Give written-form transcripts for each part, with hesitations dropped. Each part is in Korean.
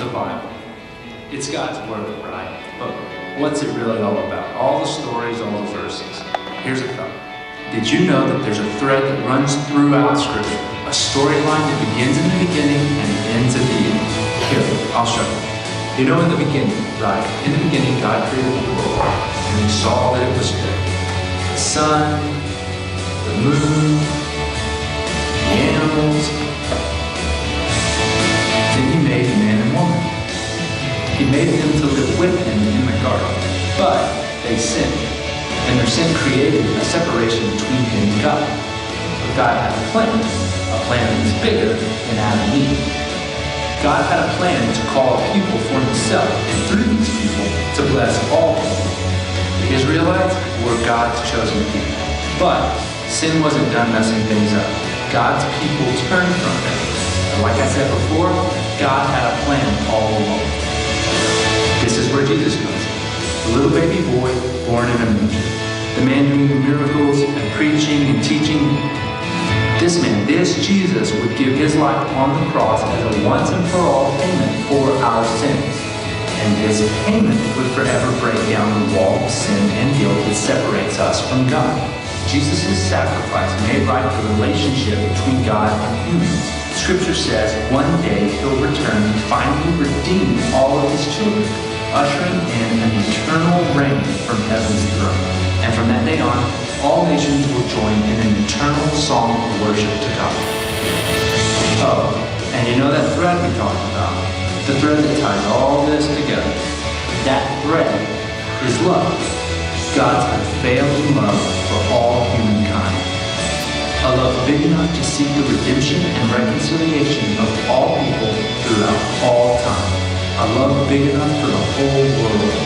the Bible. It's God's Word, right? But what's it really all about? All the stories, all the verses. Here's a thought. Did you know that there's a thread that runs throughout Scripture? A storyline that begins in the beginning and ends at the end. Here, I'll show you. You know, in the beginning, right? In the beginning, God created the world, and He saw that it was good. The sun, the moon, the animals. Then He made man and woman. He made them to live with Him in the garden. But they sinned, and their sin created a separation between Him and God. But God had a plan that was bigger than Adam and Eve. God had a plan to call a people for Himself, and through these people, to bless all people. The Israelites were God's chosen people. But sin wasn't done messing things up. God's people turned from Him. And like I said before, God had a plan all along. This is where Jesus comes in. A little baby boy born in a manger. The man doing the miracles and preaching and teaching. This man, this Jesus, would give His life on the cross as a once and for all payment for our sins. And this payment would forever break down the wall of sin and guilt that separates us from God. Jesus' sacrifice made right the relationship between God and humans. Scripture says one day He'll return and finally redeem all of His children, ushering in an eternal reign from heaven's throne. And from that day on, all nations will join in an eternal song of worship to God. Oh, and you know that thread we talked about? The thread that ties all this together. That thread is love. God's unfailing love for all humankind. A love big enough to seek the redemption and reconciliation of all people throughout all time. A love big enough for the whole world.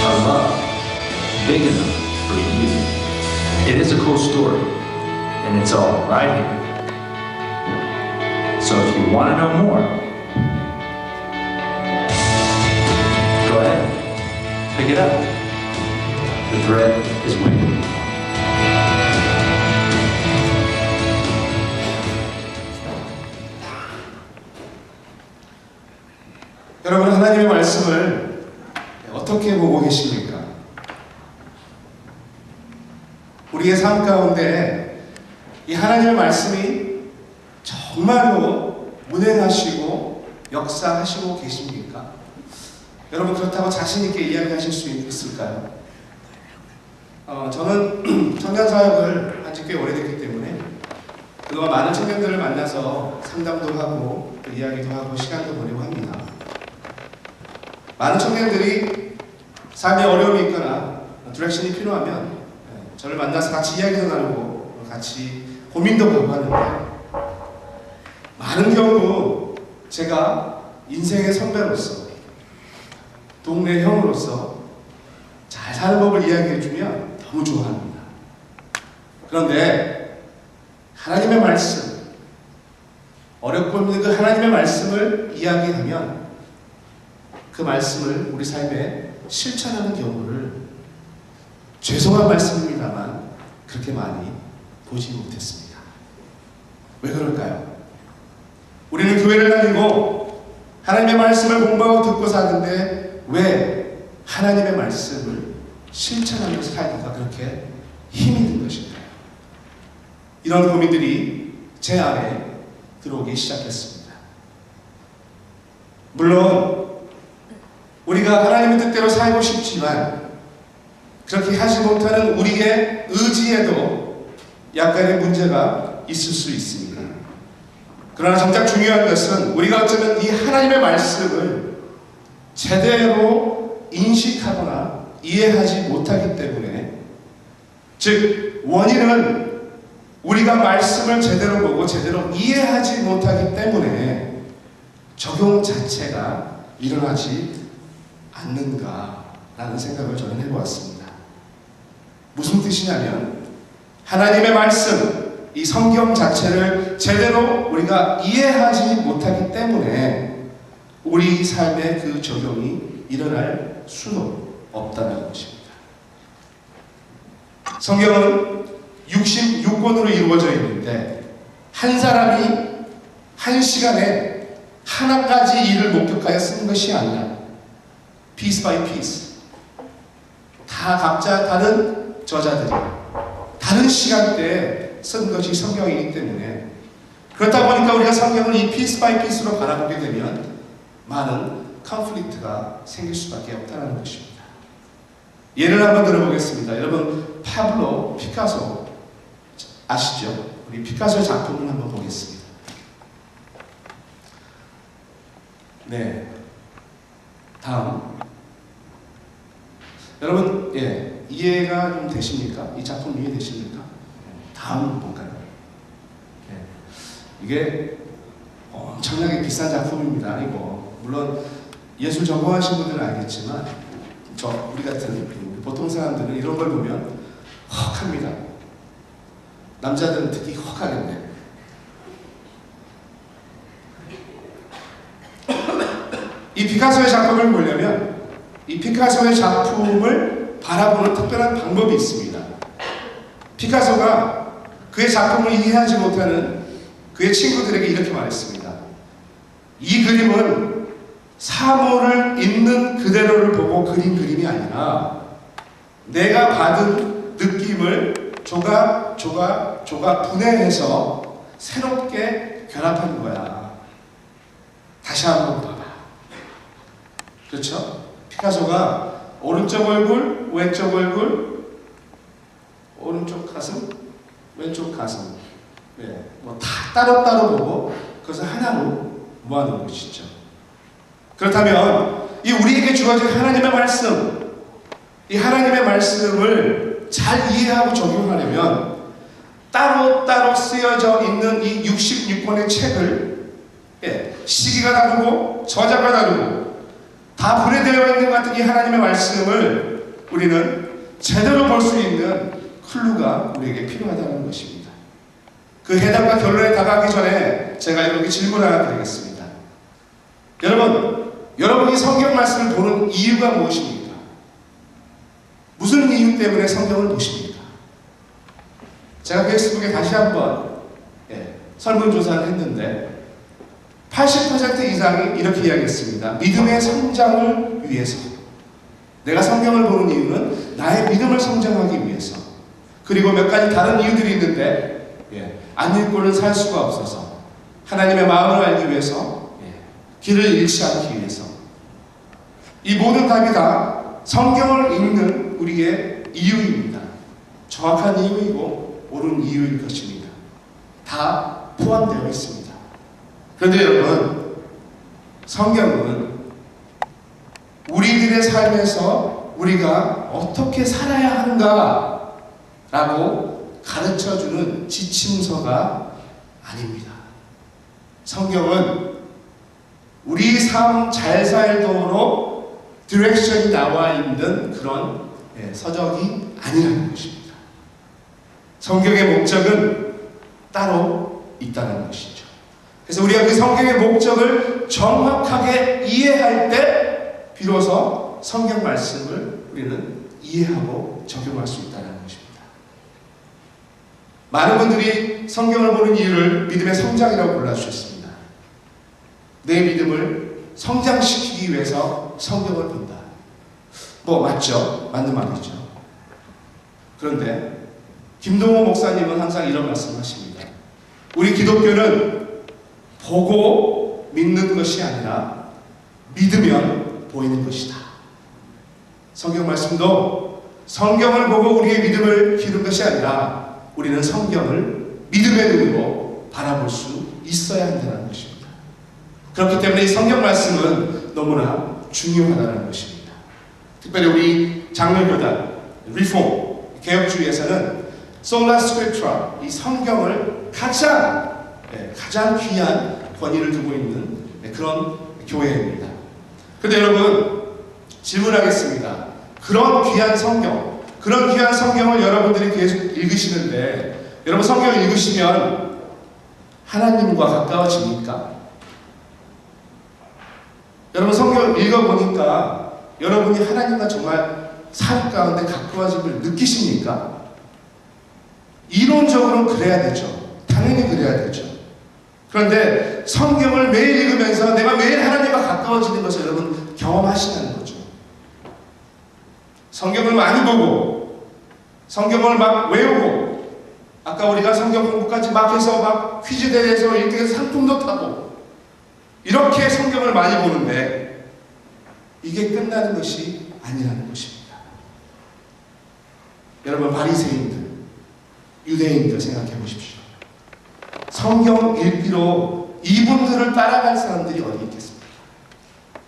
A love big enough for you. It is a cool story, and it's all right here. So if you want to know more, go ahead, pick it up. The thread is waiting. 여러분, 하나님의 말씀을 어떻게 보고 계십니까? 우리의 삶 가운데 이 하나님의 말씀이 정말로 운행하시고 역사하시고 계십니까? 여러분, 그렇다고 자신 있게 이야기하실 수 있을까요? 저는 청년 사역을 한 지 꽤 오래됐기 때문에 그동안 많은 청년들을 만나서 상담도 하고 또 이야기도 하고 시간도 보내고 합니다. 많은 청년들이 삶에 어려움이 있거나 디렉션이 필요하면 저를 만나서 같이 이야기도 나누고 같이 고민도 하고 하는데, 많은 경우 제가 인생의 선배로서, 동네 형으로서 잘 사는 법을 이야기해주면 너무 좋아합니다. 그런데 하나님의 말씀, 어렵고 힘든 그 하나님의 말씀을 이야기하면 그 말씀을 우리 삶에 실천하는 경우를, 죄송한 말씀입니다만, 그렇게 많이 보지 못했습니다. 왜 그럴까요? 우리는 교회를 다니고 하나님의 말씀을 공부하고 듣고 사는데 왜 하나님의 말씀을 실천하면서 살기가 그렇게 힘이 든 것일까요? 이런 고민들이 제 안에 들어오기 시작했습니다. 물론 우리가 하나님의 뜻대로 살고 싶지만 그렇게 하지 못하는 우리의 의지에도 약간의 문제가 있을 수 있습니다. 그러나 정작 중요한 것은 우리가 어쩌면 이 하나님의 말씀을 제대로 인식하거나 이해하지 못하기 때문에, 즉 원인은 우리가 말씀을 제대로 보고 제대로 이해하지 못하기 때문에 적용 자체가 일어나지 않는가라는 생각을 저는 해보았습니다. 무슨 뜻이냐면, 하나님의 말씀, 이 성경 자체를 제대로 우리가 이해하지 못하기 때문에 우리 삶에 그 적용이 일어날 수는 없다는 것입니다. 성경은 66권으로 이루어져 있는데 한 사람이 한 시간에 하나까지 일을 목격하여 쓴 것이 아니라 piece by piece 다 각자 다른 저자들이 다른 시간대에 쓴 것이 성경이기 때문에 그렇다 보니까 우리가 성경을 이 piece by piece로 바라보게 되면 많은 컨플릭트가 생길 수밖에 없다는 것입니다. 예를 한번 들어보겠습니다. 여러분 파블로 피카소 아시죠? 우리 피카소의 작품을 한번 보겠습니다. 네, 다음 여러분 이해가 좀 되십니까? 이 작품 이해되십니까? 다음 볼까요? 이게 엄청나게 비싼 작품입니다. 이거 물론 예술 전공하신 분들은 알겠지만 우리 같은 보통 사람들은 이런 걸 보면 헉합니다. 남자들은 특히 헉하겠네. 이 피카소의 작품을 보려면 이 피카소의 작품을 바라보는 특별한 방법이 있습니다. 피카소가 그의 작품을 이해하지 못하는 그의 친구들에게 이렇게 말했습니다. 이 그림은 사물을 있는 그대로를 보고 그린 그림이 아니라 내가 받은 느낌을 조각 분해해서 새롭게 결합한 거야. 다시 한번 봐봐. 그렇죠? 피카소가 오른쪽 얼굴, 왼쪽 얼굴, 오른쪽 가슴, 왼쪽 가슴, 뭐 다 따로따로 보고 그것을 하나로 모아놓은 것이죠. 그렇다면 이 우리에게 주어진 하나님의 말씀, 이 하나님의 말씀을 잘 이해하고 적용하려면 따로따로 쓰여져 있는 이 66권의 책을 시기가 다르고 저자가 다르고 다 분해되어 있는 것 같은 이 하나님의 말씀을 우리는 제대로 볼 수 있는 클루가 우리에게 필요하다는 것입니다. 그 해답과 결론에 다가가기 전에 제가 여러분께 질문 하나 드리겠습니다. 여러분이 성경 말씀을 보는 이유가 무엇입니까? 무슨 이유 때문에 성경을 보십니까? 제가 페이스북에 다시 한번 설문조사를 했는데 80% 이상이 이렇게 이야기했습니다. 믿음의 성장을 위해서. 내가 성경을 보는 이유는 나의 믿음을 성장하기 위해서. 그리고 몇 가지 다른 이유들이 있는데 안 읽고는 살 수가 없어서, 하나님의 마음을 알기 위해서, 길을 잃지 않기 위해서. 이 모든 답이 다 성경을 읽는 우리의 이유입니다. 정확한 이유이고 옳은 이유일 것입니다. 다 포함되어 있습니다. 그런데 여러분, 성경은 우리들의 삶에서 우리가 어떻게 살아야 하는가 라고 가르쳐주는 지침서가 아닙니다. 성경은 우리 삶 잘 살도록 디렉션이 나와 있는 그런 서적이 아니라는 것입니다. 성경의 목적은 따로 있다는 것이죠. 그래서 우리가 그 성경의 목적을 정확하게 이해할 때 비로소 성경 말씀을 우리는 이해하고 적용할 수 있다는 것입니다. 많은 분들이 성경을 보는 이유를 믿음의 성장이라고 골라주셨습니다. 내 믿음을 성장시키기 위해서 성경을 본다. 뭐 맞죠? 맞는 말이죠. 그런데 김동호 목사님은 항상 이런 말씀을 하십니다. 우리 기독교는 보고 믿는 것이 아니라 믿으면 보이는 것이다. 성경 말씀도 성경을 보고 우리의 믿음을 기르는 것이 아니라 우리는 성경을 믿음의 눈으로 바라볼 수 있어야 한다는 것입니다. 그렇기 때문에 이 성경 말씀은 너무나 중요하다는 것입니다. 특별히 우리 장로교단, 리폼, 개혁주의에서는 솔라 스크립트라, 이 성경을 가장 귀한 권위를 두고 있는 그런 교회입니다. 그런데 여러분, 질문하겠습니다. 그런 귀한 성경을 여러분들이 계속 읽으시는데, 여러분 성경을 읽으시면 하나님과 가까워집니까? 여러분 성경을 읽어보니까 여러분이 하나님과 정말 삶 가운데 가까워짐을 느끼십니까? 이론적으로는 그래야 되죠. 당연히 그래야 되죠. 그런데 성경을 매일 읽으면서 내가 매일 하나님과 가까워지는 것을 여러분 경험하시는 거죠. 성경을 많이 보고 성경을 막 외우고 아까 우리가 성경 공부까지 막 해서 막 퀴즈 대회에서 1등해서 상품도 타고 이렇게 성경을 많이 보는데 이게 끝나는 것이 아니라는 것입니다. 여러분 바리새인들, 유대인들 생각해 보십시오. 성경 읽기로 이분들을 따라갈 사람들이 어디 있겠습니까?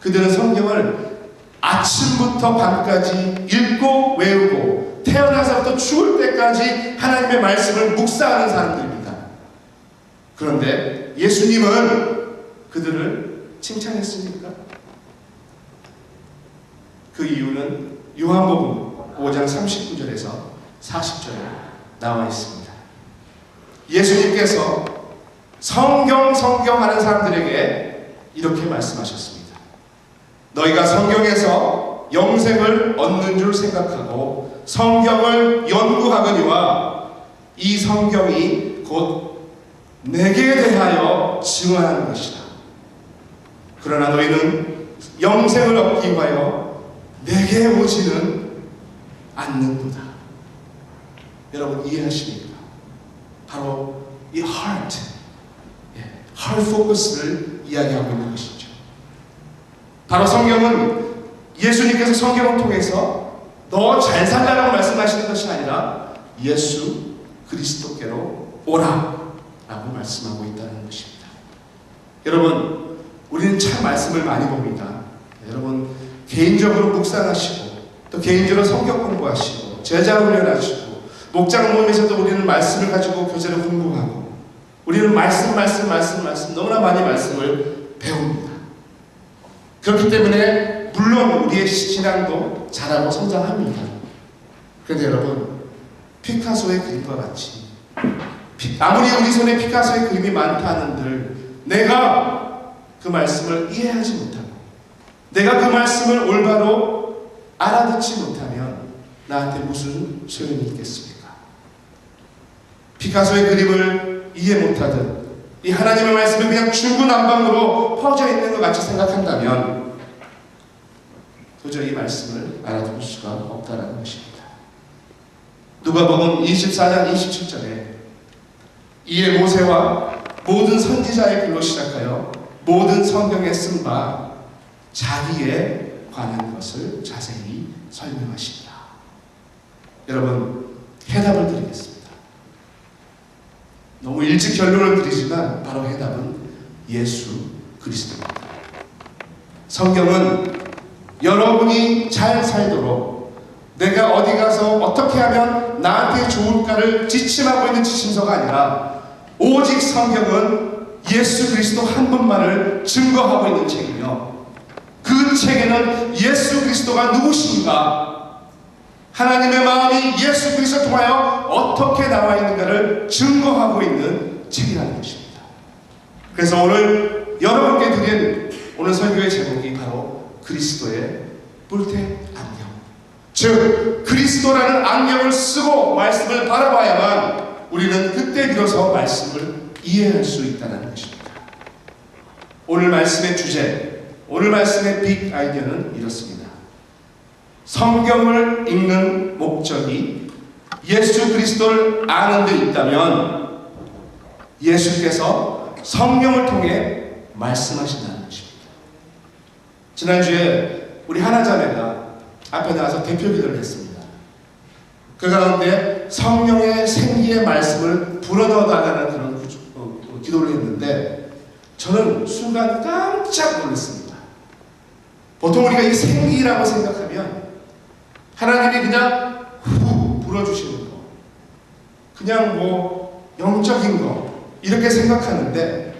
그들은 성경을 아침부터 밤까지 읽고 외우고 태어나서부터 죽을 때까지 하나님의 말씀을 묵상하는 사람들입니다. 그런데 예수님은 그들을 칭찬했습니까? 그 이유는 요한복음 5장 39절에서 40절에 나와 있습니다. 예수님께서 성경 하는 사람들에게 이렇게 말씀하셨습니다. 너희가 성경에서 영생을 얻는 줄 생각하고 성경을 연구하거니와 이 성경이 곧 내게 대하여 증언하는 것이다. 그러나 너희는 영생을 얻기 위하여 내게 오지는 않는도다. 여러분 이해하십니까? 바로 이 heart focus를 이야기하고 있는 것이죠. 바로 성경은 예수님께서 성경을 통해서 너 잘 살라라고 말씀하시는 것이 아니라 예수 그리스도께로 오라 라고 말씀하고 있다는 것입니다. 여러분 우리는 참 말씀을 많이 봅니다. 여러분 개인적으로 묵상하시고 또 개인적으로 성경 공부하시고 제자 훈련하시고 목장 모임에서도 우리는 말씀을 가지고 교제를 공부하고 우리는 말씀 너무나 많이 말씀을 배웁니다. 그렇기 때문에 물론 우리의 신앙도 자라고 성장합니다. 그런데 여러분 피카소의 그림과 같이 아무리 우리 손에 피카소의 그림이 많다 한들 내가 그 말씀을 이해하지 못하고 내가 그 말씀을 올바로 알아듣지 못하면 나한테 무슨 소용이 있겠습니까? 피카소의 그림을 이해 못하든 이 하나님의 말씀이 그냥 중구난방으로 퍼져 있는 것 같이 생각한다면 도저히 이 말씀을 알아둘 수가 없다는 것입니다. 누가복음 24장 27절에 이에 모세와 모든 선지자의 글로 시작하여 모든 성경에 쓴 바 자기에 관한 것을 자세히 설명하십니다. 여러분 해답을 드리겠습니다. 너무 일찍 결론을 드리지만 바로 해답은 예수 그리스도입니다. 성경은 여러분이 잘 살도록 내가 어디 가서 어떻게 하면 나한테 좋을까를 지침하고 있는 지침서가 아니라 오직 성경은 예수 그리스도 한 분만을 증거하고 있는 책이며 그 책에는 예수 그리스도가 누구신가 하나님의 마음이 예수 그리스도를 통하여 어떻게 나와 있는가를 증거하고 있는 책이라는 것입니다. 그래서 오늘 여러분께 드린 오늘 설교의 제목이 바로 그리스도의 뿔테 안경, 즉 그리스도라는 안경을 쓰고 말씀을 바라봐야만 우리는 그때 비로소 말씀을 이해할 수 있다는 것입니다. 오늘 말씀의 주제, 오늘 말씀의 빅 아이디어는 이렇습니다. 성경을 읽는 목적이 예수 그리스도를 아는 데 있다면 예수께서 성령을 통해 말씀하신다는 것입니다. 지난주에 우리 하나자매가 앞에 나와서 대표 기도를 했습니다. 그 가운데 성령의 생기의 말씀을 불어넣어달라는 그런 기도를 했는데 저는 순간 깜짝 놀랐습니다. 보통 우리가 이 생기라고 생각하면 하나님이 그냥 후 불어주시는 거, 그냥 뭐 영적인 거 이렇게 생각하는데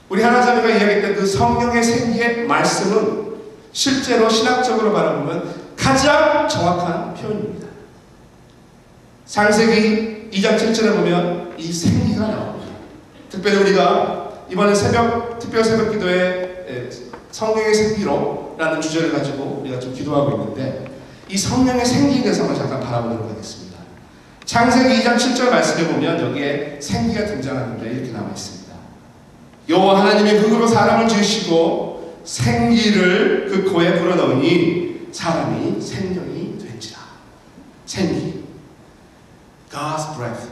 우리 하나자매가 이야기했던 그 성령의 생기의 말씀은 실제로 신학적으로 바라보면 가장 정확한 표현입니다. 창세기 2장 7절에 보면 이 생기가 나옵니다. 특별히 우리가 이번에 특별 새벽 기도에 성령의 생기로라는 주제를 가지고 우리가 좀 기도하고 있는데 이 성령의 생기에 대해서 한번 잠깐 바라보도록 하겠습니다. 창세기 2장 7절 말씀에 보면 여기에 생기가 등장하는데 이렇게 나와 있습니다. 여호와 하나님의 흙으로 사람을 지으시고 생기를 그 코에 불어넣으니 사람이 생명이 된지라. 생기, God's breath.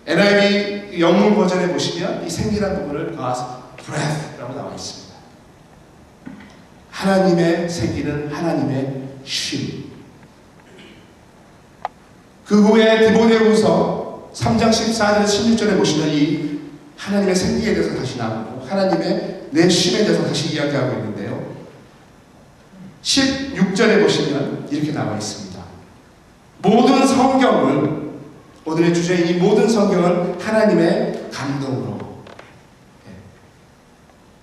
NIV 영문 버전에 보시면 이 생기라는 부분을 God's breath라고 나와 있습니다. 하나님의 생기는 하나님의 쉼. 그 후에 디모데후서 3장 14절에서 16절에 보시면 이 하나님의 생기에 대해서 다시 나오고 하나님의 내 쉼에 대해서 다시 이야기하고 있는데요. 16절에 보시면 이렇게 나와 있습니다. 모든 성경은, 오늘의 주제인 이 모든 성경은 하나님의 감동으로,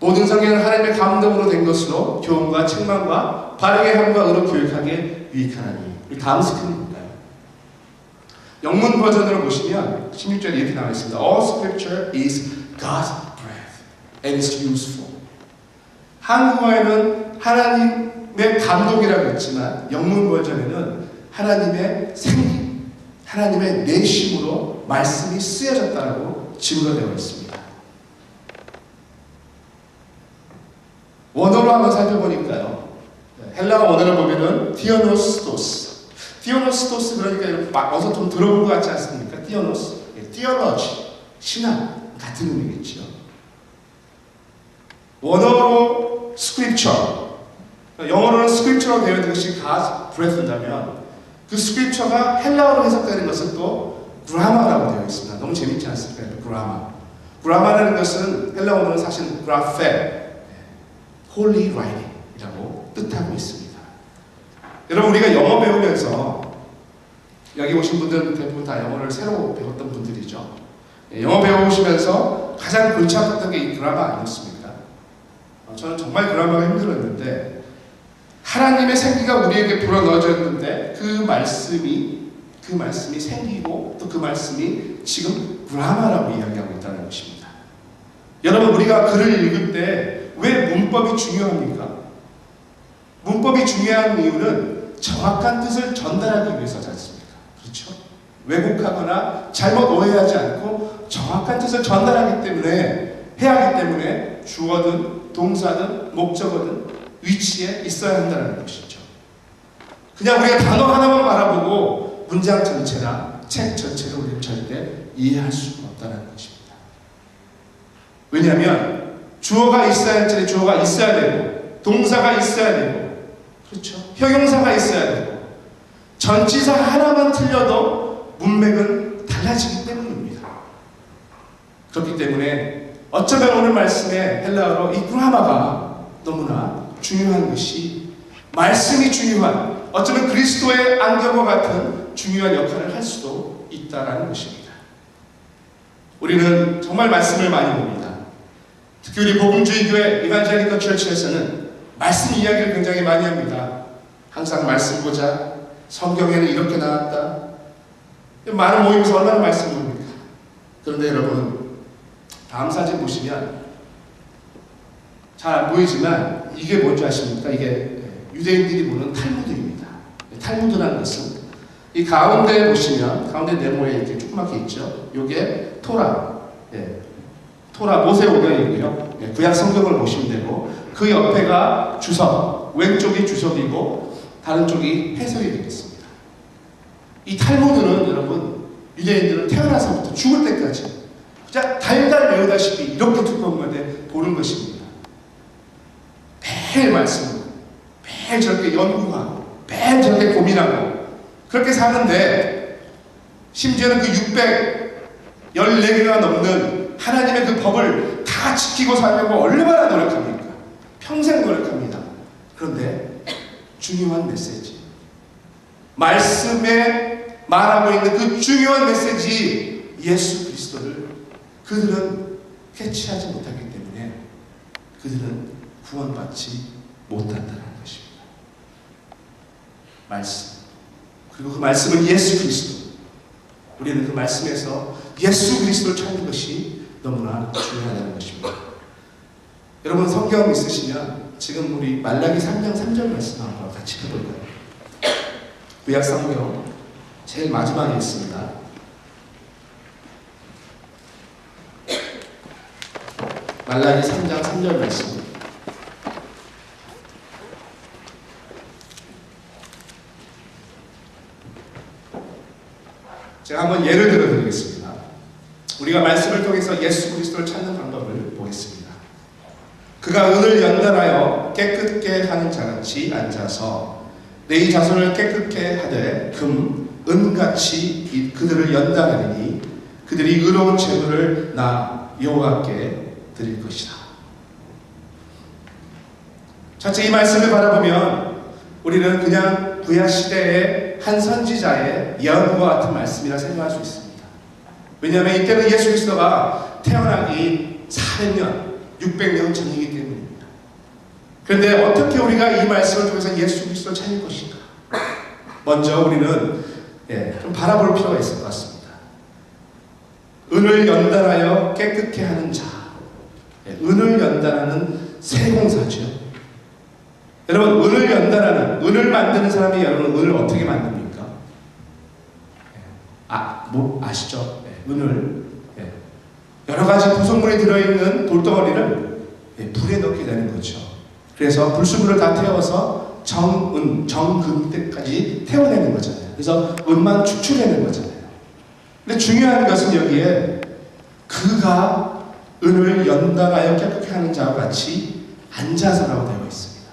모든 성경은 하나님의 감동으로 된 것으로 교훈과 책망과 바르게 함과 의로 교육하게 유익하나니. 다음 스크린입니다. 영문 버전으로 보시면 16절에 이렇게 나와 있습니다. All scripture is God's breath and is useful. 한국어에는 하나님의 감동이라고 했지만 영문 버전에는 하나님의 생기, 하나님의 내심으로 말씀이 쓰여졌다고 지우가 되어 있습니다. 원어로 한번 살펴보니까요. 헬라어 원어를 보면은 디오노스토스. 디오노스토스 그러니까 이렇게 막 어서 좀 들어본 것 같지 않습니까? 디오노스, 디오로지, 신학 같은 의미겠죠. 원어로 스크립처, 영어로는 스크립처로 되어 있는 것이 God's breath인다면 그 스크립처가 헬라어로 해석되는 것은 또 그라마라고 되어 있습니다. 너무 재밌지 않습니까? 그라마. 그라마라는 것은 헬라어로는 사실 그라페, holy writing이라고 뜻하고 있습니다. 여러분, 우리가 영어 배우면서 여기 오신 분들은 대부분 다 영어를 새로 배웠던 분들이죠. 영어 배우시면서 가장 골치 아팠던 게 이 그라마 아니었습니까? 저는 정말 그라마가 힘들었는데 하나님의 생기가 우리에게 불어넣어졌는데 그 말씀이 생기고 또 그 말씀이 지금 그라마라고 이야기하고 있다는 것입니다. 여러분, 우리가 글을 읽을 때 왜 문법이 중요합니까? 문법이 중요한 이유는 정확한 뜻을 전달하기 위해서지 않습니까? 그렇죠? 왜곡하거나 잘못 오해하지 않고 정확한 뜻을 전달하기 때문에, 해야 하기 때문에 주어든 동사든 목적어든 위치에 있어야 한다는 것이죠. 그냥 우리가 단어 하나만 바라보고 문장 전체나 책 전체를 우리는 절대 이해할 수가 없다는 것입니다. 왜냐하면 주어가 있어야 할 자리에 주어가 있어야 되고 동사가 있어야 되고, 그렇죠? 형용사가 있어야 되고, 전치사 하나만 틀려도 문맥은 달라지기 때문입니다. 그렇기 때문에 어쩌면 오늘 말씀의 헬라어로 이 그라마가 너무나 중요한 것이, 말씀이 중요한, 어쩌면 그리스도의 안경과 같은 중요한 역할을 할 수도 있다는 것입니다. 우리는 정말 말씀을 많이 봅니다. 특히 우리 복음주의교회 이반젤리컬 처치에서는 말씀 이야기를 굉장히 많이 합니다. 항상 말씀 보자, 성경에는 이렇게 나왔다. 많은 모임에서 얼마나 말씀 봅니까? 그런데 여러분, 다음 사진 보시면 잘 안 보이지만 이게 뭔지 아십니까? 이게 유대인들이 보는 탈무드입니다. 탈무드라는 것은 이 가운데 보시면, 가운데 네모에 이렇게 조그맣게 있죠. 이게 토라, 토라 모세오경이고요. 구약 성경을 보시면 되고, 그 옆에가 주석, 왼쪽이 주석이고 다른 쪽이 해석이 되겠습니다. 이 탈무드는 여러분, 유대인들은 태어나서부터 죽을 때까지 그냥 달달 외우다시피 이렇게 두꺼운 건데 보는 것입니다. 매일 말씀을, 매일 저렇게 연구하고, 매일 저렇게 고민하고 그렇게 사는데, 심지어는 그 614개가 넘는 하나님의 그 법을 다 지키고 살려고 얼마나 노력합니까? 평생 노력합니다. 그런데 중요한 메시지, 말씀에 말하고 있는 그 중요한 메시지, 예수 그리스도를 그들은 캐치하지 못하기 때문에 그들은 구원받지 못한다는 것입니다. 말씀, 그리고 그 말씀은 예수 그리스도. 우리는 그 말씀에서 예수 그리스도를 찾는 것이 너무나 중요하다는 것입니다. 여러분, 성경 있으시면 지금 우리 말라기 3장 3절 말씀 한번 같이 해볼까요? 구약 성경 제일 마지막에 있습니다. 말라기 3장 3절 말씀. 제가 한번 예를 들어 드리겠습니다. 우리가 말씀을 통해서 예수 그리스도를 찾는 방법을 보겠습니다. 그가 은을 연단하여 깨끗게 하는 자같이 앉아서 내 자손을 깨끗게 하되 은같이 그들을 연단하리니 그들이 의로운 제물을 나 여호와께 드릴 것이다. 첫째, 이 말씀을 바라보면 우리는 그냥 구약 시대의 한 선지자의 예언과 같은 말씀이라 생각할 수 있습니다. 왜냐하면 이때는 예수 그리스도가 태어나기 400년, 600년 전이기 때문입니다. 그런데 어떻게 우리가 이 말씀을 통해서 예수 그리스도를 찾을 것인가? 먼저 우리는 좀 바라볼 필요가 있을 것 같습니다. 은을 연단하여 깨끗게 하는 자. 은을 연단하는 세공사죠. 여러분, 은을 연단하는, 은을 만드는 사람이 여러분 은을 어떻게 만듭니까? 아시죠? 은을 여러 가지 구성물이 들어있는 돌덩어리를 불에 넣게 되는 거죠. 그래서 불순물을 다 태워서 정금 때까지 태워내는 거잖아요. 그래서 은만 축출해내는 거잖아요. 근데 중요한 것은 여기에 그가 은을 연단하여 깨끗게 하는 자와 같이 앉아서라고 되어 있습니다.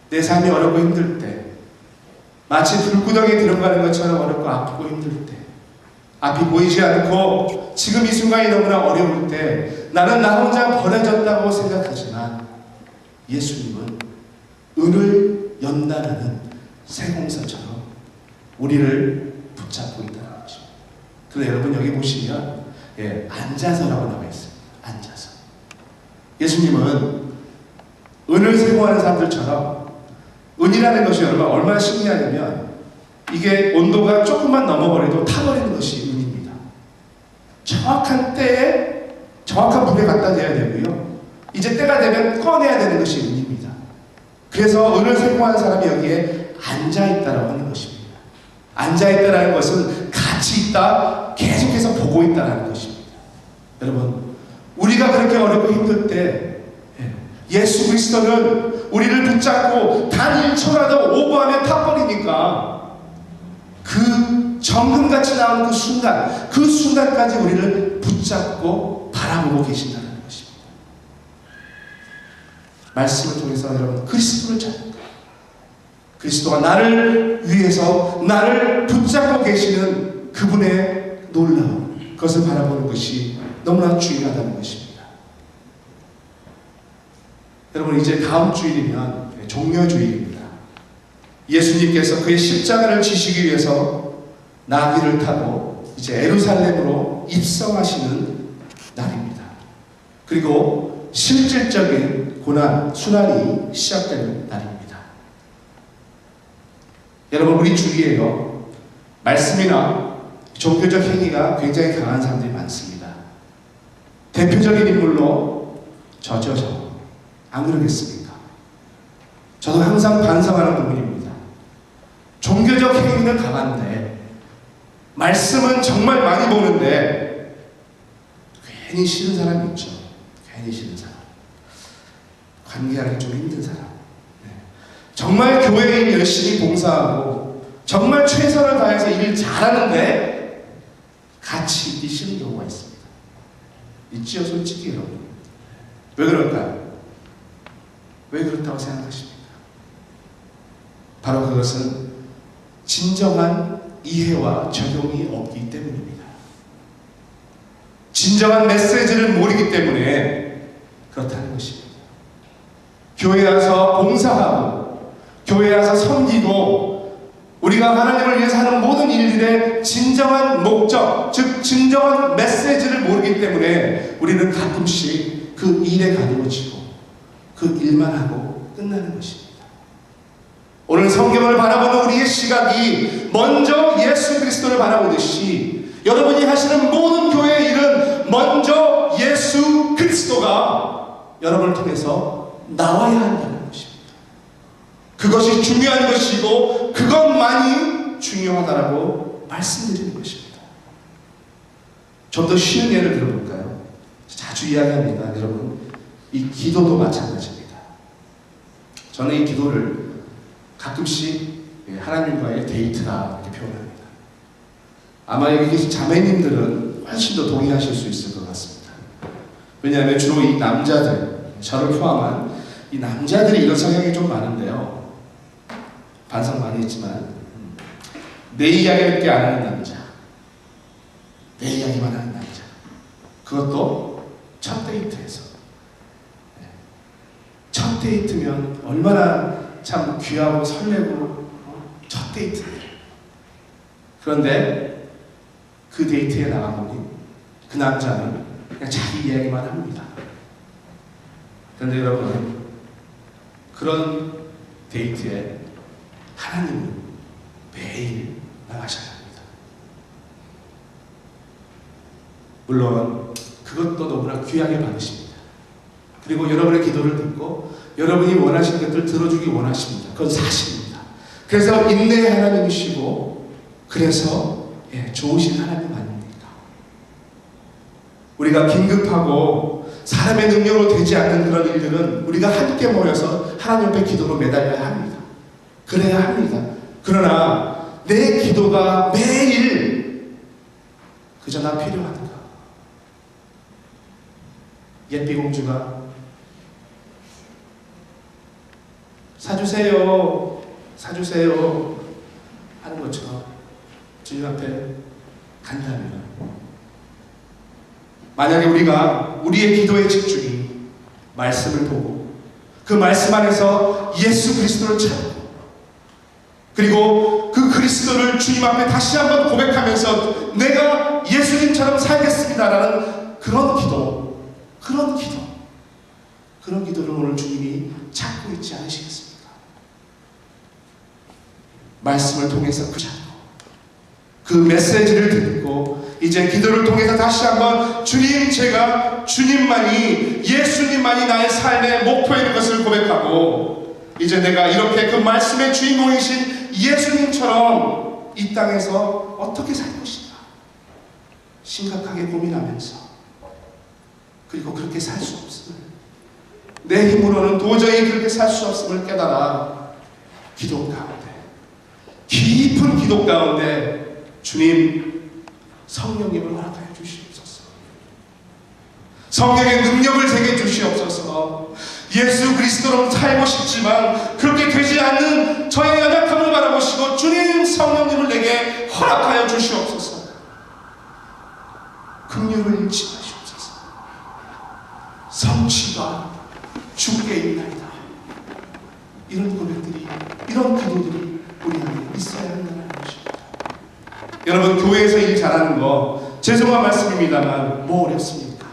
내 삶이 어렵고 힘들 때, 마치 불구덩이에 들어가는 것처럼 어렵고 아프고 힘들 때, 앞이 보이지 않고 지금 이 순간이 너무나 어려울 때 나는 나 혼자 버려졌다고 생각하지만 예수님은 은을 연단하는 세공사처럼 우리를 붙잡고 있다는 거죠. 그런데 여러분 여기 보시면 앉아서라고 나와 있습니다. 앉아서. 예수님은 은을 세공하는 사람들처럼 은이라는 것이 여러분 얼마나 신기하냐면 이게 온도가 조금만 넘어버려도 타버리는 것이 은입니다. 정확한 때에 정확한 불에 갖다 대야 되고요. 이제 때가 되면 꺼내야 되는 것이 은입니다. 그래서 은을 세공하는 사람이 여기에 앉아있다라고 하는 것입니다. 앉아있다라는 것은 같이 있다, 계속해서 보고 있다라는 것입니다. 여러분, 우리가 그렇게 어렵고 힘들 때 예수 그리스도는 우리를 붙잡고 단 1초라도 오버하면 타버리니까 그 정금같이 나오는 그 순간까지 우리를 붙잡고 바라보고 계신다는 것입니다. 말씀을 통해서 여러분 그리스도를 찾는 거예요. 그리스도가 나를 위해서 나를 붙잡고 계시는 그분의 놀라움, 그것을 바라보는 것이 너무나 중요하다는 것입니다. 여러분, 이제 다음 주일이면 종려주일입니다. 예수님께서 그의 십자가를 지시기 위해서 나귀를 타고 이제 예루살렘으로 입성하시는 날입니다. 그리고 실질적인 고난, 순환이 시작되는 날입니다. 여러분, 우리 주위에요, 말씀이나 종교적 행위가 굉장히 강한 사람들이 많습니다. 대표적인 인물로 저죠. 안 그러겠습니까? 저도 항상 반성하는 부분입니다. 종교적 행위는 강한데 말씀은 정말 많이 보는데 괜히 싫은 사람이 있죠. 괜히 싫은 사람, 관계하기 좀 힘든 사람, 정말 교회에 열심히 봉사하고 정말 최선을 다해서 일 잘하는데 같이 있기 싫은 경우가 있습니다. 있지요, 솔직히 여러분. 왜 그럴까요? 왜 그렇다고 생각하십니까? 바로 그것은 진정한 이해와 적용이 없기 때문입니다. 진정한 메시지를 모르기 때문에 그렇다는 것입니다. 교회에 와서 봉사하고 교회에 와서 섬기고 우리가 하나님을 위해서 하는 모든 일들의 진정한 목적, 즉 진정한 메시지를 모르기 때문에 우리는 가끔씩 그 일에 가두어지고 그 일만 하고 끝나는 것입니다. 오늘 성경을 바라보는 우리의 시각이 먼저 예수 그리스도를 바라보듯이 여러분이 하시는 모든 교회의 일은 먼저 예수 그리스도가 여러분을 통해서 나와야 한다는 것입니다. 그것이 중요한 것이고 그것만이 중요하다라고 말씀드리는 것입니다. 좀 더 쉬운 예를 들어볼까요? 자주 이야기합니다. 여러분, 이 기도도 마찬가지입니다. 저는 이 기도를 가끔씩 하나님과의 데이트다 이렇게 표현합니다. 아마 여기 계신 자매님들은 훨씬 더 동의하실 수 있을 것 같습니다. 왜냐하면 주로 이 남자들, 저를 포함한 이 남자들이 이런 성향이 좀 많은데요. 반성 많이 했지만 내 이야기밖에 안 하는 남자, 내 이야기만 하는 남자, 그것도 첫 데이트에서. 첫 데이트면 얼마나 참 귀하고 설레고 첫 데이트인데, 그런데 그 데이트에 나가보니 그 남자는 그냥 자기 이야기만 합니다. 그런데 여러분, 그런 데이트에 하나님은 매일 나가셔야 합니다. 물론 그것도 너무나 귀하게 받으십니다. 그리고 여러분의 기도를 듣고 여러분이 원하시는 것들을 들어주기 원하십니다. 그건 사실입니다. 그래서 인내의 하나님이시고, 그래서 좋으신 하나님 아닙니까? 우리가 긴급하고 사람의 능력으로 되지 않는 그런 일들은 우리가 함께 모여서 하나님 앞에 기도로 매달려야 합니다. 그래야 합니다. 그러나 내 기도가 매일 그저 나 필요한가? 예삐 공주가 사주세요, 사주세요 하는 것처럼 주님 앞에 간다면, 만약에 우리가 우리의 기도의 집중이 말씀을 보고 그 말씀 안에서 예수 그리스도를 찾고, 그리고 그 그리스도를 주님 앞에 다시 한번 고백하면서 내가 예수님처럼 살겠습니다라는 그런 기도를 오늘 주님이 찾고 있지 않으시겠습니까? 말씀을 통해서 그 메시지를 듣고 이제 기도를 통해서 다시 한번 주님, 제가 주님만이, 예수님만이 나의 삶의 목표인 것을 고백하고, 이제 내가 이렇게 그 말씀의 주인공이신 예수님처럼 이 땅에서 어떻게 살 것인가 심각하게 고민하면서, 그리고 그렇게 살 수 없음을, 내 힘으로는 도저히 그렇게 살 수 없음을 깨달아 기도 가운데, 깊은 기도 가운데 주님, 성령님을 허락하여 주시옵소서. 성령의 능력을 제게 주시옵소서. 예수 그리스도로 살고 싶지만 그렇게 되지 않는 저의 연약함을 바라보시고 주님, 성령님을 내게 허락하여 주시옵소서. 긍휼을 잃지 마시옵소서. 성취가 주께 있나이다. 이런 고백들이, 이런 기도들이 우리 안에 있어야 한다는 것입니다. 여러분, 교회에서 일 잘하는 거 죄송한 말씀입니다만 뭐 어렵습니까?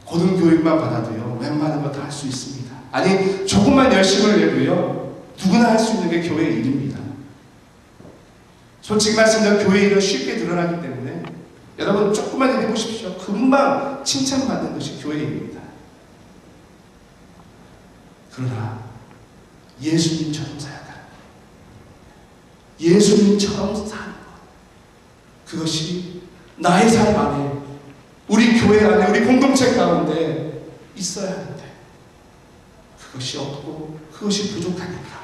고등교육만 받아도요 웬만한 거 다 할 수 있습니다. 아니, 조금만 열심을 내도요 누구나 할 수 있는 게 교회의 일입니다. 솔직히 말씀드리면 교회 일은 쉽게 드러나기 때문에 여러분 조금만 해보십시오. 금방 칭찬받는 것이 교회 일입니다. 그러나 예수님처럼 살아가는, 예수님처럼 사는 것, 그것이 나의 삶 안에, 우리 교회 안에, 우리 공동체 가운데 있어야 하는데 그것이 없고 그것이 부족하니까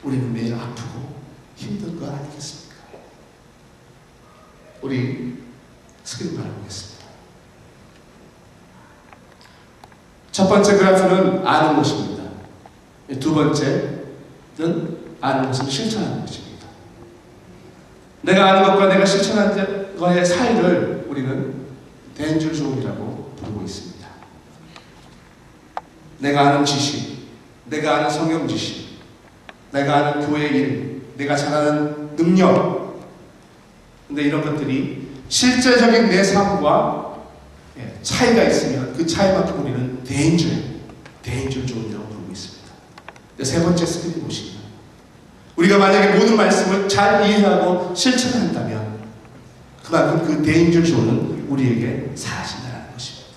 우리는 매일 아프고 힘든 거 아니겠습니까? 우리 스크린 바라보겠습니다. 첫 번째 그래프는 아는 것입니다. 두 번째는 아는 것을 실천하는 것입니다. 내가 아는 것과 내가 실천하는 것의 사이를 우리는 데인저 존이라고 부르고 있습니다. 내가 아는 지식, 내가 아는 성경 지식, 내가 아는 교회 일, 내가 잘하는 능력, 근데 이런 것들이 실제적인 내 삶과 차이가 있으면 그 차이만큼 우리는 데인저 존이라고 부르고 있습니다. 세 번째 스크린 보시면, 우리가 만약에 모든 말씀을 잘 이해하고 실천한다면 그만큼 그 데인저 존은 우리에게 사라진다는 것입니다.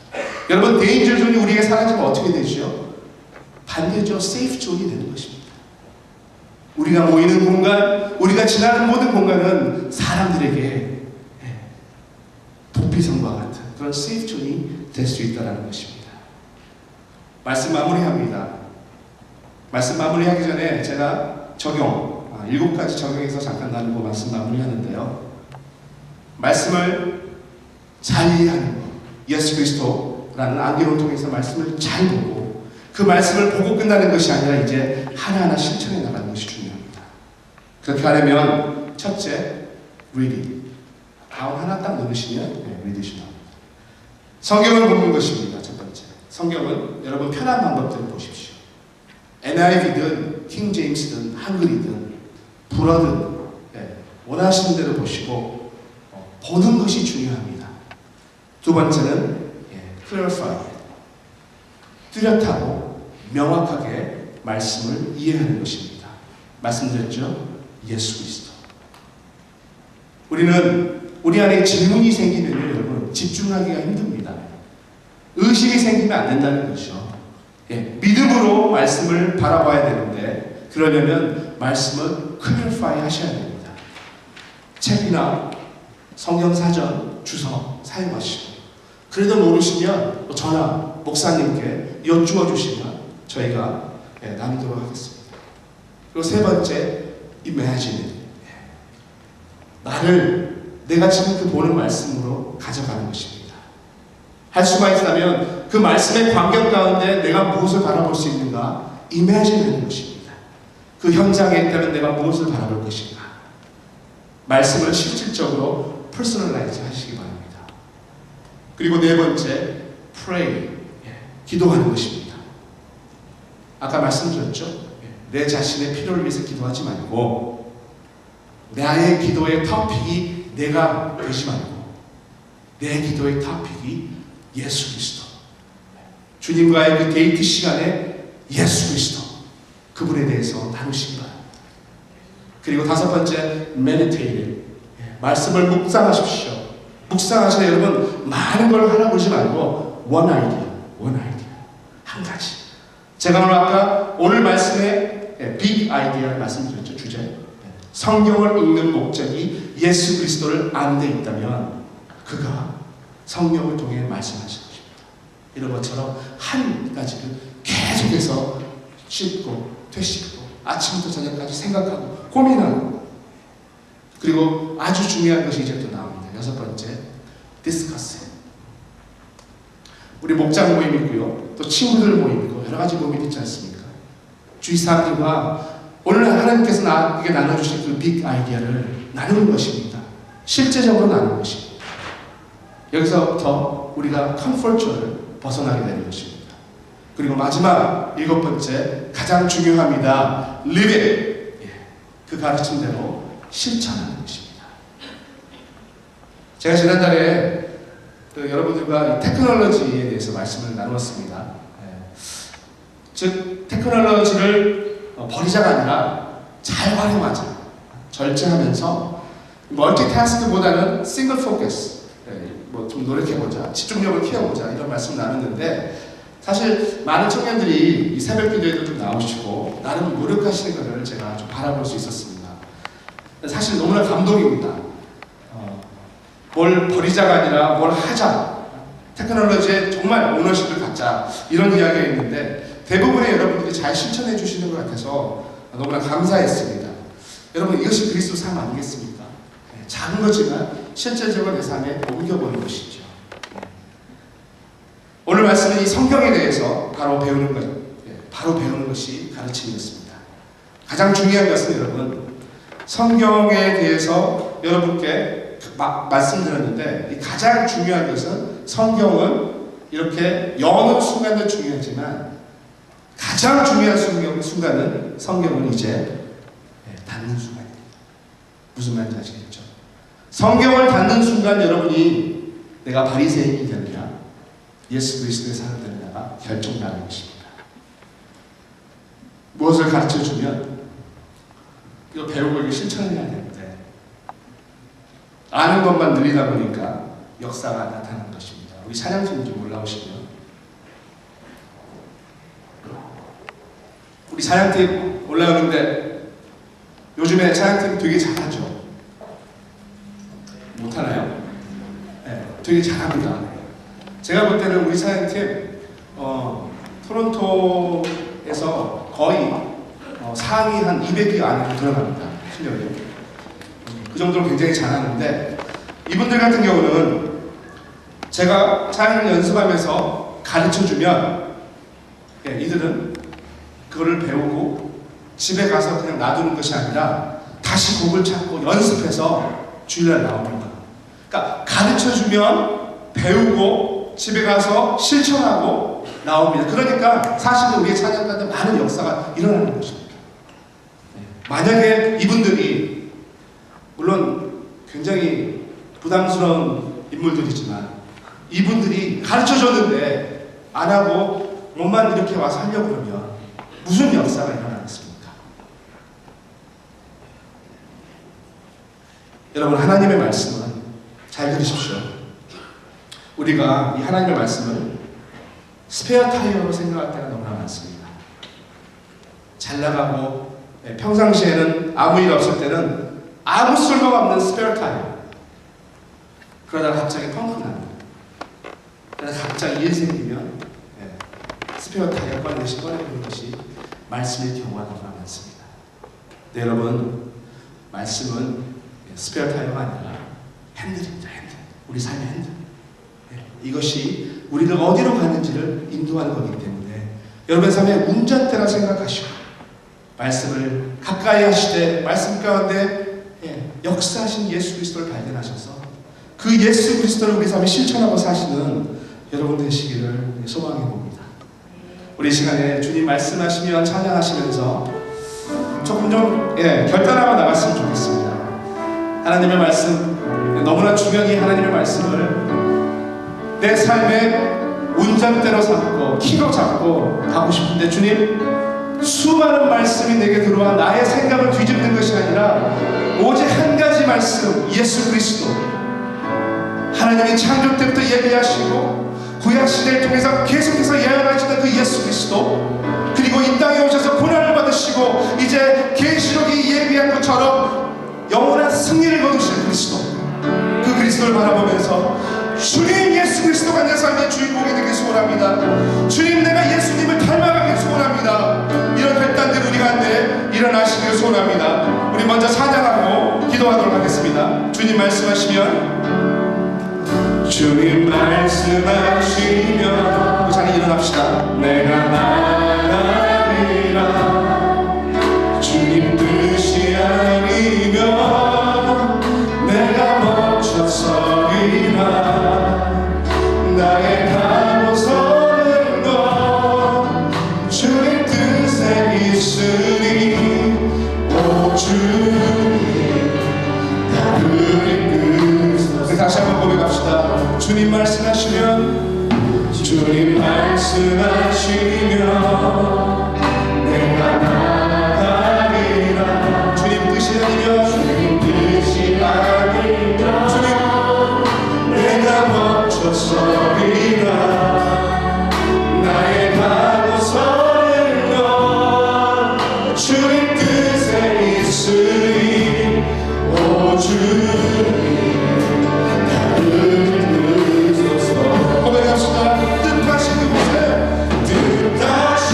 여러분, 데인저 존이 우리에게 사라지면 어떻게 되죠? 반대죠. 세이프 존이 되는 것입니다. 우리가 모이는 공간, 우리가 지나는 모든 공간은 사람들에게 도피성과 같은 그런 그런 세이프존이 될 수 있다는 것입니다. 말씀 마무리합니다. 말씀 마무리하기 전에 제가 7가지 적용해서 잠깐 나누고 말씀 마무리하는데요. 말씀을 잘 이해하는 것, 예수 그리스도라는 안개를 통해서 말씀을 잘 보고 그 말씀을 보고 끝나는 것이 아니라 이제 하나하나 실천해 나가는 것이 중요합니다. 그렇게 하려면 첫째, reading. 다운 하나 딱 누르시면 read이 나옵니다. 성경을 보는 것입니다. 첫 번째. 성경은 여러분 편한 방법대로 보십시오. NIV든 킹제임스든 한글이든 불어든 원하시는 대로 보시고 보는 것이 중요합니다. 두 번째는 clarify. 뚜렷하고 명확하게 말씀을 이해하는 것입니다. 말씀드렸죠? 예수 그리스도. 우리 안에 질문이 생기면요, 여러분, 집중하기가 힘듭니다. 의식이 생기면 안 된다는 것이죠. 믿음으로 말씀을 바라봐야 되는데, 그러려면 말씀을 클리어파이 하셔야 됩니다. 책이나 성경사전, 주석 사용하시고, 그래도 모르시면 전화, 목사님께 여쭈어 주시면 저희가 나누도록 하겠습니다. 그리고 세 번째, imagine. 내가 지금 그 보는 말씀으로 가져가는 것입니다. 할 수가 있다면 그 말씀의 광경 가운데 내가 무엇을 바라볼 수 있는가? imagine 하는 것입니다. 그 현장에 있다면 내가 무엇을 바라볼 것인가? 말씀을 실질적으로 personalize 하시기 바랍니다. 그리고 네 번째, pray. 기도하는 것입니다. 아까 말씀드렸죠? 내 자신의 필요를 위해서 기도하지 말고 나의 기도의 토픽이 내가 되지 말고 내 기도의 토픽이 예수 그리스도. 주님과의 그 데이트 시간에 예수 그리스도 그분에 대해서 나누시기 바랍니다. 그리고 다섯 번째, meditate. 말씀을 묵상하십시오. 묵상하시는 여러분 많은 걸 하나 보지 말고 one idea. 한 가지. 제가 오늘 말씀에 big idea를 말씀드렸죠. 주제. 성경을 읽는 목적이 예수 그리스도를 아는 데 있다면 그가 성령을 통해 말씀하시는 것입니다. 이런 것처럼 한 가지를 계속해서 씹고 되씹고 아침부터 저녁까지 생각하고 고민하고 그리고 아주 중요한 것이 이제 또 나옵니다. 여섯 번째, 디스커스. 우리 목장 모임 있고요. 또 친구들 모임 있고 여러 가지 모임이 있지 않습니까? 주위 사람들과 오늘 하나님께서 나에게 나눠주신 그 빅 아이디어를 나누는 것입니다. 실제적으로 나누는 것입니다. 여기서부터 우리가 컴포트를 벗어나게 되는 것입니다. 그리고 마지막 일곱 번째, 가장 중요합니다. live it. 그 가르침대로 실천하는 것입니다. 제가 지난달에 여러분들과 테크놀로지에 대해서 말씀을 나누었습니다. 즉 테크놀로지를 버리자가 아니라 잘 활용하자. 절제하면서 멀티태스크보다는 싱글 포커스. 좀 노력해보자. 집중력을 키워보자. 이런 말씀을 나눴는데 사실 많은 청년들이 이 새벽 기도에도 좀 나오시고 나름 노력하시는 것을 제가 좀 바라볼 수 있었습니다. 사실 너무나 감동입니다. 뭘 버리자가 아니라 뭘 하자. 테크놀로지에 정말 오너십을 갖자. 이런 이야기가 있는데 대부분의 여러분들이 잘 실천해 주시는 것 같아서 너무나 감사했습니다. 여러분 이것이 그리스도 삶 아니겠습니까? 작은 거지만 실제적으로 내 삶에 옮겨보는 것이죠. 오늘 말씀은 이 성경에 대해서 바로 배우는 것이 가르침이었습니다. 가장 중요한 것은 여러분 성경에 대해서 여러분께 말씀드렸는데 가장 중요한 것은 성경은 이렇게 여는 순간도 중요하지만 가장 중요한 순간은 성경을 이제 닫는 순간입니다. 무슨 말인지 아시겠죠? 성경을 닫는 순간 여러분이 내가 바리새인이 되느냐 예수 그리스도의 사람 되느냐가 결정나는 것입니다. 무엇을 가르쳐주면 이거 배우고 이거 실천해야 되는데 아는 것만 늘리다 보니까 역사가 나타나는 것입니다. 우리 찬양팀 좀 올라오시면 우리 찬양팀 올라오는데 요즘에 찬양팀 되게 잘하죠? 못하나요? 네, 되게 잘합니다. 제가 볼 때는 우리 사역팀 토론토에서 거의 상위 한 200위 안에 들어갑니다. 실력이. 그 정도로 굉장히 잘하는데 이분들 같은 경우는 제가 찬양을 연습하면서 가르쳐주면 이들은 그거를 배우고 집에 가서 그냥 놔두는 것이 아니라 다시 곡을 찾고 연습해서 주일날 나옵니다. 그러니까 가르쳐주면 배우고 집에 가서 실천하고 나옵니다. 그러니까 사실은 우리의 찬양 가운데 많은 역사가 일어나는 것입니다. 만약에 이분들이 물론 굉장히 부담스러운 인물들이지만 이분들이 가르쳐줬는데 안 하고 몸만 이렇게 와서 하려고 그러면 무슨 역사가 일어나겠습니까? 여러분, 하나님의 말씀은 잘 들으십시오. 우리가 이 하나님의 말씀을 스페어 타이어로 생각할 때가 너무나 많습니다. 잘 나가고 평상시에는 아무 일 없을 때는 아무 쓸모가 없는 스페어 타이어. 그러다가 갑자기 펑크 납니다. 그러다가 갑자기 일 생기면 스페어 타이어 꺼내는 것이 말씀의 경우가 너무나 많습니다. 네, 여러분, 말씀은 스페어 타이어가 아니라 핸들입니다. 핸들. 우리 삶의 핸들. 이것이 우리를 어디로 가는지를 인도하는 거기 때문에 여러분의 삶의 운전대라 생각하시고 말씀을 가까이 하시되 말씀 가운데 역사하신 예수 그리스도를 발견하셔서 그 예수 그리스도를 우리 삶에 실천하고 사시는 여러분 되시기를 소망해 봅니다. 우리 시간에 주님 말씀하시면 찬양하시면서 조금 좀 결단하고 나갔으면 좋겠습니다. 하나님의 말씀, 너무나 중요한 이 하나님의 말씀을 내 삶의 운전대로 삼고 키로 잡고 가고 싶은데 주님, 수많은 말씀이 내게 들어와 나의 생각을 뒤집는 것이 아니라 오직 한 가지 말씀, 예수 그리스도. 하나님이 창조 때부터 예비하시고 구약시대를 통해서 계속해서 예언하시던 그 예수 그리스도, 그리고 이 땅에 오셔서 고난을 받으시고 이제 계시록이 예비한 것처럼 영원한 승리를 거두실 그리스도, 그 그리스도를 바라보면서 주님, 예수 그리스도가 내 삶의 주인공이 되길 소원합니다. 주님, 내가 예수님을 닮아가길 소원합니다. 이런 결단들 우리 가운데 일어나시길 소원합니다. 우리 먼저 찬양하고 기도하도록 하겠습니다. 주님 말씀하시면, 주님 말씀하시면, 그 자리에 일어납시다. 내가 나가리라. 주님 뜻이 아니면 내가 멈춰서리라. 나의 가고서는 것 주님 뜻에 있으니 오 주님 다 그리 뜻. 다시 한번 고백합시다. 주님 말씀하시면, 주님 말씀하시면 내가 나가리라. 주님 뜻이 아니면, 주님 뜻이 아니면 주님 내가 멈춰서리라. 나의 가고서는 것 주님 뜻에 있으니 오 주님 나를 부르소서. 고백합시다. 뜻하신 그곳에, 뜻하신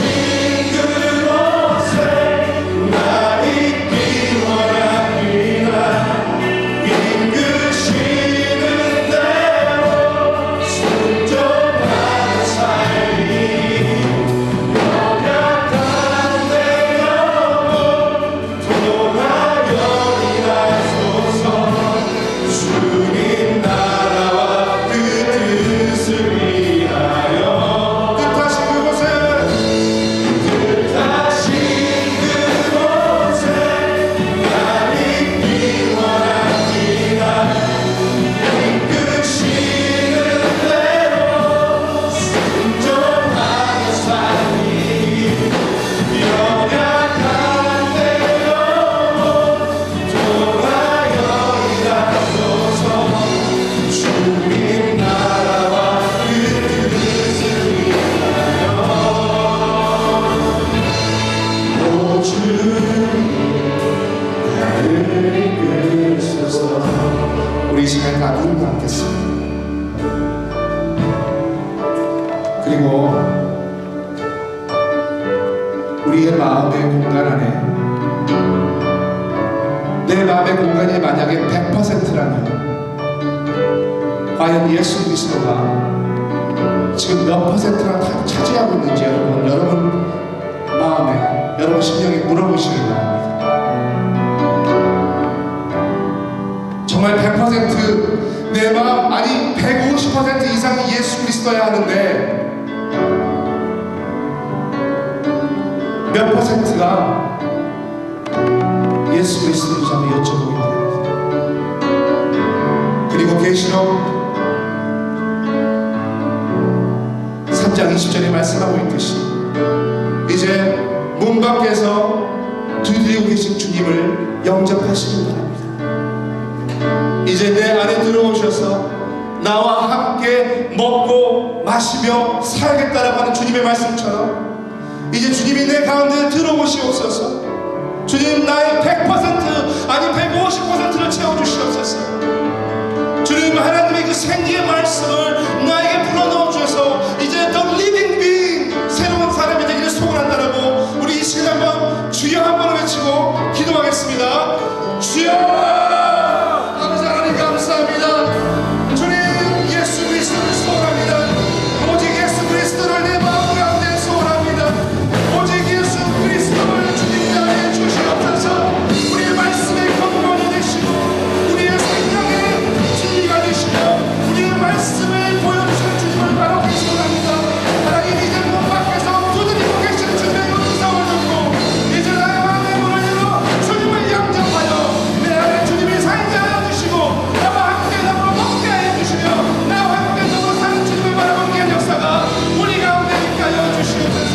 그리고 우리의 마음의 공간 안에 내 마음의 공간이 만약에 100%라면 과연 예수 그리스도가 지금 몇 퍼센트나 차지하고 있는지 여러분 마음에, 여러분 심령에 물어보시길 바랍니다. 정말 100% 내 마음, 아니 150% 이상이 예수 그리스도야 하는데 몇 퍼센트가 예수 그리스도인지 한번 여쭤보기 바랍니다. 그리고 계시록 3장 20절에 말씀하고 있듯이 이제 문 밖에서 두드리고 계신 주님을 영접하시기 바랍니다. 이제 내 안에 들어오셔서 나와 함께 먹고 마시며 살겠다라고 하는 주님의 말씀처럼 이제 주님이 내 가운데 들어오시옵소서. 주님 나의 100% 아니 150%를 채워주시옵소서. 주님 하나님의 그 생기의 말씀을 나에게 불어넣어 주셔서 이제 The Living Being 새로운 사람이 되기를 소원한다라고 우리 이 시간 한번 주여 한번 외치고 기도하겠습니다. 주여 아버지 하나님 감사합니다. 주님 예수 그리스도를 소원합니다. 오직 예수 그리스도를 내 마음 가운데 소원합니다. 오직 예수 그리스도를 주님 안에 주시옵소서. 우리의 말씀의 근본이 되시고 우리의 생명의 진리가 되시고 우리의 말씀을 보여주시는 주님을 바로 기도합니다. 하나님 이제 문 밖에서 두드리고 계시는 주님의 음성을 듣고 이제 나의 마음의 문을 열어 주님을 영접하여 내 안에 주님이 살게 하여 주시고 나와 함께 더불어 먹게 하여 주시며 나와 함께 더불어 사는 주님을 바라보게 하는 역사가 우리 가운데 있게 하여 주시옵소서.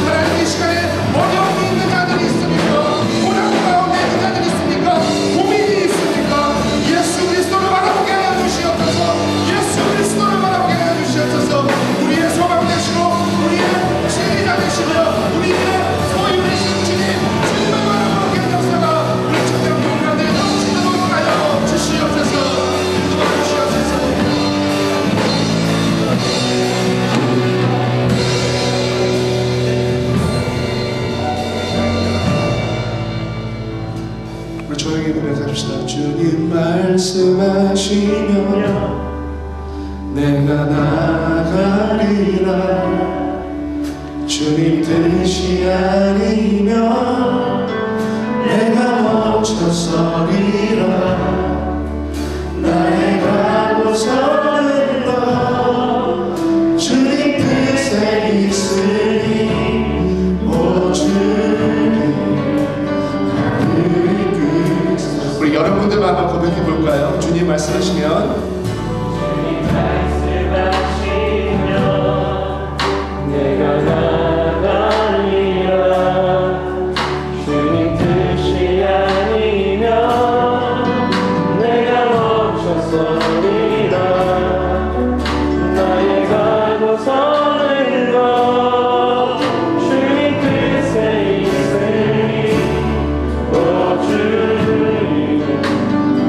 하나님 이 시간에 어려움이 있는 자들이 있습니까? 고난 가운데 있는 자들이 있습니까? 고민이 있습니까? 예수 그리스도를 바라보게 하여 주시옵소서. 예수 그리스도를 바라보게 하여 주시옵소서. 우리의 소망 되시고 우리의 진리자 되시고 우리의 소유 되신 주님 주님을 바라보게 하는 역사가 우리 청년 공간에 넘치도록 하여 주시옵소서. 도와주시옵소서. 우리 조용히 고백합시다. 주님 말씀하시면 내가 나가리라. 주님 뜻이 아니면 내가 멈춰서리라. 나의 가고서는 너 주님 뜻에 있으니 오 주님 하늘의 끝. 우리 여러분들만 한번 고백해 볼까요? 주님 말씀하시면 내가 나가리라. 주님 뜻이 아니면 내가 멈춰서리라. 나의 가고서는 너 주님 뜻에 있으니 오 주님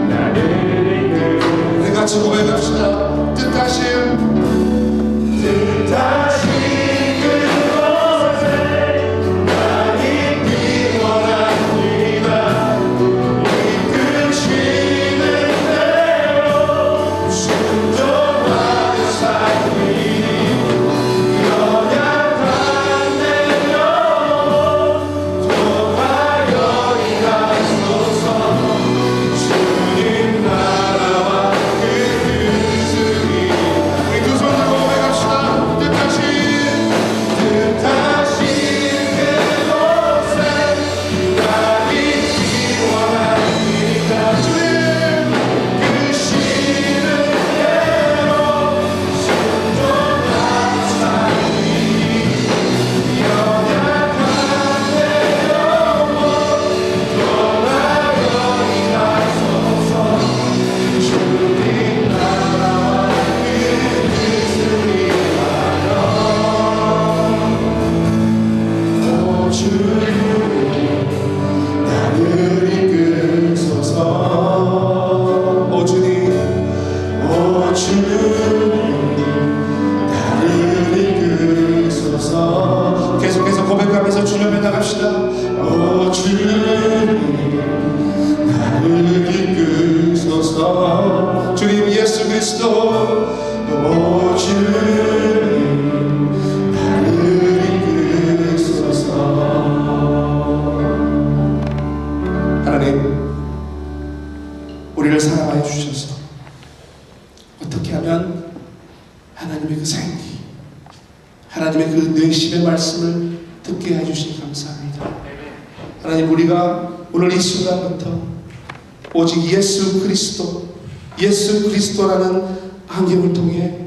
나를 이끌. 주님 앞에 나갑시다. 오 주님 나를 이끄소서. 주님 예수 그리스도 오 주님 나를 이끄소서. 하나님 우리를 사랑하여 주셔서 어떻게 하면 하나님의 그 생기, 하나님의 그 내심의 말씀을 듣게 해주시니 감사합니다. 하나님 우리가 오늘 이 순간부터 오직 예수 그리스도라는 안경을 통해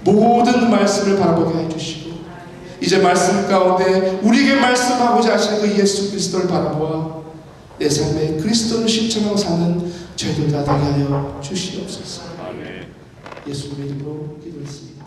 모든 말씀을 바라보게 해주시고 이제 말씀 가운데 우리에게 말씀하고자 하시는 그 예수 그리스도를 바라보아 내 삶에 그리스도를 실천하고 사는 저희들 다 되게 하여 주시옵소서. 예수님의 이름으로 기도했습니다.